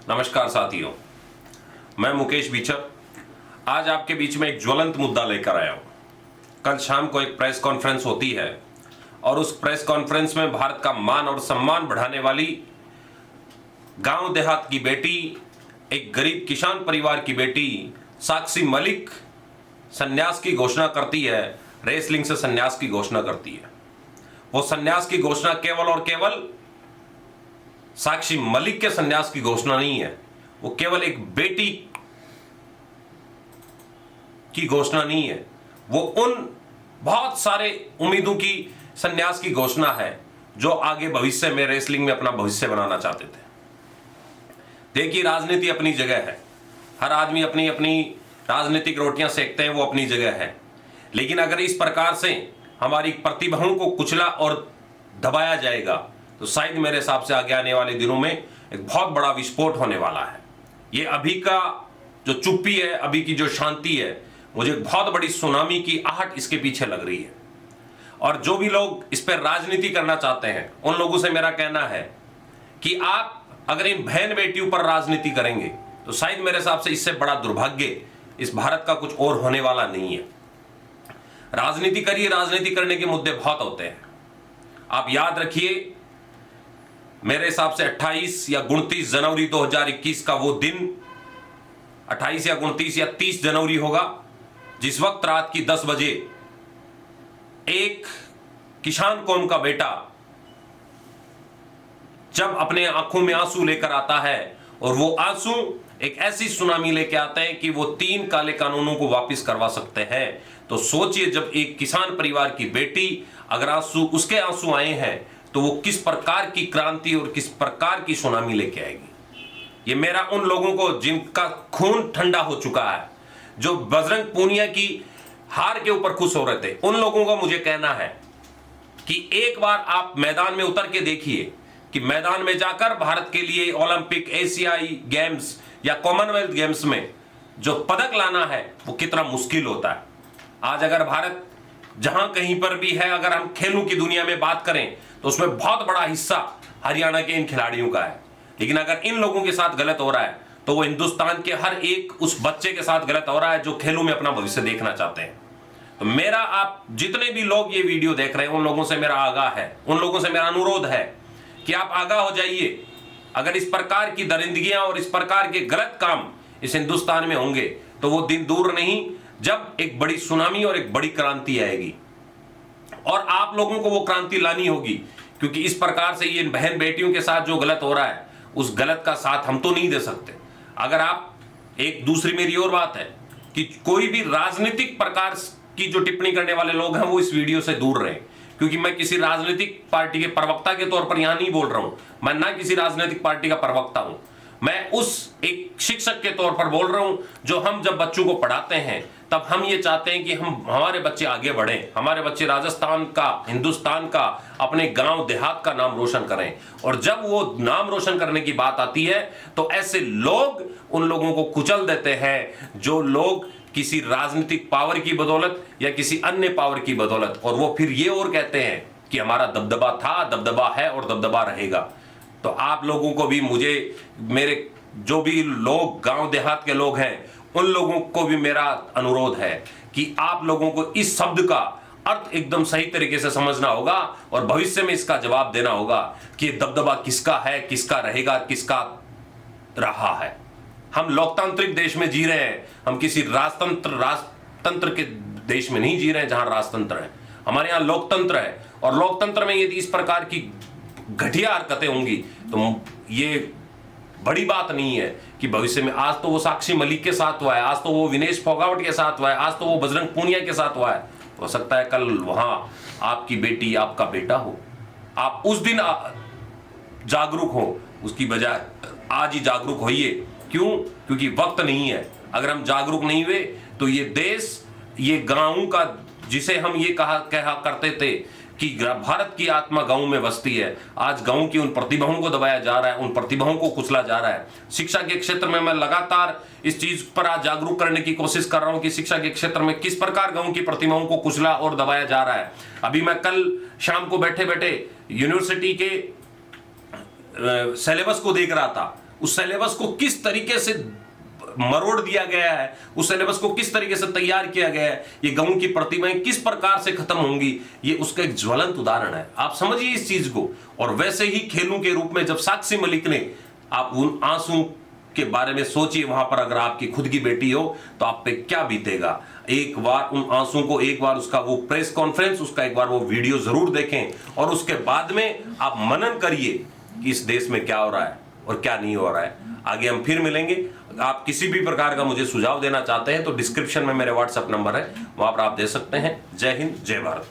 नमस्कार साथियों, मैं मुकेश बीचर आज आपके बीच में एक ज्वलंत मुद्दा लेकर आया हूं। कल शाम को एक प्रेस कॉन्फ्रेंस होती है और उस प्रेस कॉन्फ्रेंस में भारत का मान और सम्मान बढ़ाने वाली गांव देहात की बेटी, एक गरीब किसान परिवार की बेटी साक्षी मलिक संन्यास की घोषणा करती है, रेसलिंग से संन्यास की घोषणा करती है। वो संन्यास की घोषणा केवल और केवल साक्षी मलिक के संन्यास की घोषणा नहीं है, वो केवल एक बेटी की घोषणा नहीं है, वो उन बहुत सारे उम्मीदों की संन्यास की घोषणा है जो आगे भविष्य में रेसलिंग में अपना भविष्य बनाना चाहते थे। देखिए, राजनीति अपनी जगह है, हर आदमी अपनी अपनी राजनीतिक रोटियां सेकते हैं, वो अपनी जगह है। लेकिन अगर इस प्रकार से हमारी प्रतिभाओं को कुचला और दबाया जाएगा तो शायद मेरे हिसाब से आगे आने वाले दिनों में एक बहुत बड़ा विस्फोट होने वाला है। ये अभी का जो चुप्पी है, अभी की जो शांति है, मुझे बहुत बड़ी सुनामी की आहट इसके पीछे लग रही है। और जो भी लोग इस पर राजनीति करना चाहते हैं, उन लोगों से मेरा कहना है कि आप अगर इन बहन बेटियों पर राजनीति करेंगे तो शायद मेरे हिसाब से इससे बड़ा दुर्भाग्य इस भारत का कुछ और होने वाला नहीं है। राजनीति करिए, राजनीति करने के मुद्दे बहुत होते हैं। आप याद रखिए, मेरे हिसाब से 28 या 29 जनवरी 2021 का वो दिन, 28 या 29 या 30 जनवरी होगा, जिस वक्त रात की 10 बजे एक किसान कौम का बेटा जब अपने आंखों में आंसू लेकर आता है और वो आंसू एक ऐसी सुनामी लेके आते हैं कि वो 3 काले कानूनों को वापस करवा सकते हैं। तो सोचिए, जब एक किसान परिवार की बेटी अगर उसके आंसू आए हैं तो वो किस प्रकार की क्रांति और किस प्रकार की सुनामी लेके आएगी। ये मेरा उन लोगों को जिनका खून ठंडा हो चुका है, जो बजरंग पूनिया की हार के ऊपर खुश हो रहे थे, उन लोगों को मुझे कहना है कि एक बार आप मैदान में उतर के देखिए कि मैदान में जाकर भारत के लिए ओलंपिक, एशियाई गेम्स या कॉमनवेल्थ गेम्स में जो पदक लाना है वो कितना मुश्किल होता है। आज अगर भारत जहां कहीं पर भी है, अगर हम खेलों की दुनिया में बात करें तो उसमें बहुत बड़ा हिस्सा हरियाणा के इन खिलाड़ियों का है। लेकिन अगर इन लोगों के साथ गलत हो रहा है तो वो हिंदुस्तान के हर एक उस बच्चे के साथ गलत हो रहा है जो खेलों में अपना भविष्य देखना चाहते हैं। तो मेरा, आप जितने भी लोग ये वीडियो देख रहे हैं, उन लोगों से मेरा आगाह है, उन लोगों से मेरा अनुरोध है कि आप आगाह हो जाइए। अगर इस प्रकार की दरिंदगियां और इस प्रकार के गलत काम इस हिंदुस्तान में होंगे तो वो दिन दूर नहीं जब एक बड़ी सुनामी और एक बड़ी क्रांति आएगी। और आप लोगों को वो क्रांति लानी होगी, क्योंकि इस प्रकार से ये बहन बेटियों के साथ जो गलत हो रहा है, उस गलत का साथ हम तो नहीं दे सकते। अगर आप, एक दूसरी मेरी और बात है कि कोई भी राजनीतिक प्रकार की जो टिप्पणी करने वाले लोग हैं वो इस वीडियो से दूर रहें, क्योंकि मैं किसी राजनीतिक पार्टी के प्रवक्ता के तौर पर यहां नहीं बोल रहा हूं। मैं ना किसी राजनीतिक पार्टी का प्रवक्ता हूं, मैं उस एक शिक्षक के तौर पर बोल रहा हूं जो हम जब बच्चों को पढ़ाते हैं तब हम ये चाहते हैं कि हमारे बच्चे आगे बढ़ें, हमारे बच्चे राजस्थान का, हिंदुस्तान का, अपने गांव देहात का नाम रोशन करें। और जब वो नाम रोशन करने की बात आती है तो ऐसे लोग उन लोगों को कुचल देते हैं जो लोग किसी राजनीतिक पावर की बदौलत या किसी अन्य पावर की बदौलत, और वो फिर ये और कहते हैं कि हमारा दबदबा था, दबदबा है और दबदबा रहेगा। तो आप लोगों को भी, मुझे, मेरे जो भी लोग गांव देहात के लोग हैं, उन लोगों को भी मेरा अनुरोध है कि आप लोगों को इस शब्द का अर्थ एकदम सही तरीके से समझना होगा और भविष्य में इसका जवाब देना होगा कि दबदबा किसका है, किसका रहेगा, किसका रहा है। हम लोकतांत्रिक देश में जी रहे हैं, हम किसी राजतंत्र के देश में नहीं जी रहे हैं जहां राजतंत्र है। हमारे यहां लोकतंत्र है, और लोकतंत्र में यदि इस प्रकार की घटिया हरकतें होंगी तो ये बड़ी बात नहीं है कि भविष्य में, आज तो वो साक्षी मलिक के साथ हुआ है, आज तो वो विनेश फोगाट के साथ हुआ है, आज तो वो बजरंग पूनिया के साथ हुआ है, हो सकता है कल वहां आपकी बेटी, आपका बेटा हो। आप उस दिन जागरूक हो, उसकी बजाय आज ही जागरूक होइए। क्यों? क्योंकि वक्त नहीं है। अगर हम जागरूक नहीं हुए तो ये देश, ये गांव का, जिसे हम ये कहा करते थे कि भारत की आत्मा गांव में बसती है, आज गांव की उन प्रतिभाओं को दबाया जा रहा है, उन प्रतिभाओं को कुचला जा रहा है। शिक्षा के क्षेत्र में मैं लगातार इस चीज पर आज जागरूक करने की कोशिश कर रहा हूं कि शिक्षा के क्षेत्र में किस प्रकार गांव की प्रतिभाओं को कुचला और दबाया जा रहा है। अभी मैं कल शाम को बैठे बैठे यूनिवर्सिटी के सिलेबस को देख रहा था उस सिलेबस को किस तरीके से मरोड़ दिया गया है, उस सिलेबस को किस तरीके से तैयार किया गया है, ये गऊ की प्रतिमाएं किस प्रकार से खत्म होंगी, ये उसका एक ज्वलंत उदाहरण है। आप समझिए इस चीज को। और वैसे ही खेलों के रूप में जब साक्षी मलिक ने, आप उन आंसू के बारे में सोचिए, वहां पर अगर आपकी खुद की बेटी हो तो आप पे क्या बीतेगा। एक बार उन आंसू को, एक बार उसका वो प्रेस कॉन्फ्रेंस, उसका एक बार वो वीडियो जरूर देखें और उसके बाद में आप मनन करिए कि इस देश में क्या हो रहा है और क्या नहीं हो रहा है। आगे हम फिर मिलेंगे। आप किसी भी प्रकार का मुझे सुझाव देना चाहते हैं तो डिस्क्रिप्शन में मेरे व्हाट्सएप नंबर है, वहां पर आप दे सकते हैं। जय हिंद, जय भारत।